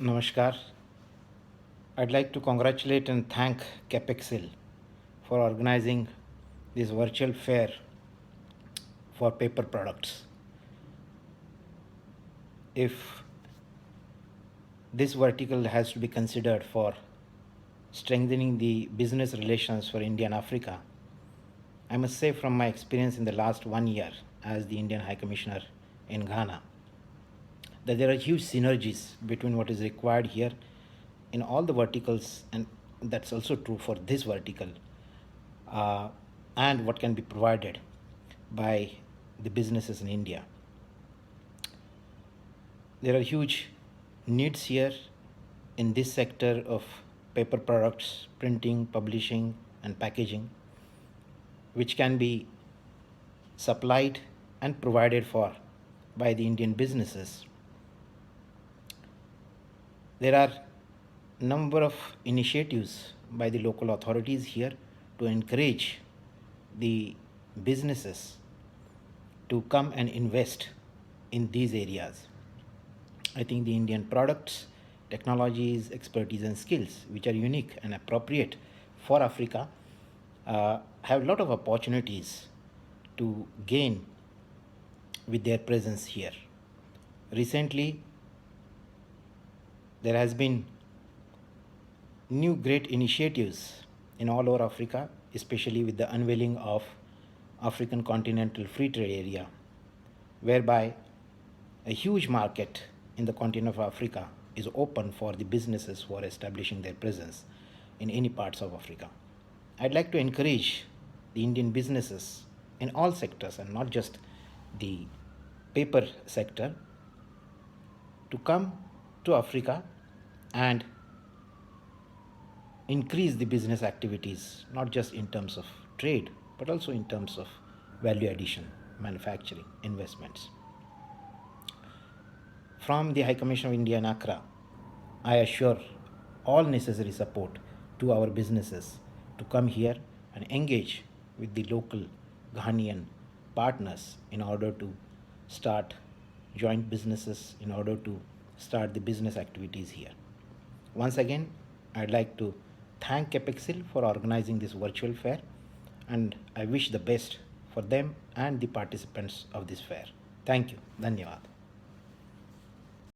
Namaskar. I'd like to congratulate and thank Capexil for organizing this virtual fair for paper products. If this vertical has to be considered for strengthening the business relations for India and Africa, I must say from my experience in the last 1 year as the Indian High Commissioner in Ghana, that there are huge synergies between what is required here in all the verticals, and that's also true for this vertical, uh, and what can be provided by the businesses in India. There are huge needs here in this sector of paper products, printing, publishing, and packaging, which can be supplied and provided for by the Indian businesses. There are number of initiatives by the local authorities here to encourage the businesses to come and invest in these areas. I think the Indian products, technologies, expertise, and skills, which are unique and appropriate for Africa, have a lot of opportunities to gain with their presence here. Recently, there has been new great initiatives in all over Africa, especially with the unveiling of African Continental Free Trade Area, whereby a huge market in the continent of Africa is open for the businesses who are establishing their presence in any parts of Africa. I'd like to encourage the Indian businesses in all sectors and not just the paper sector to come to Africa and increase the business activities, not just in terms of trade, but also in terms of value addition, manufacturing, investments. From the High Commission of India in Accra, I assure all necessary support to our businesses to come here and engage with the local Ghanaian partners in order to start joint businesses, in order to start the business activities here. Once again, I'd like to thank Capexil for organizing this virtual fair, and I wish the best for them and the participants of this fair. Thank you. Dhanyavad.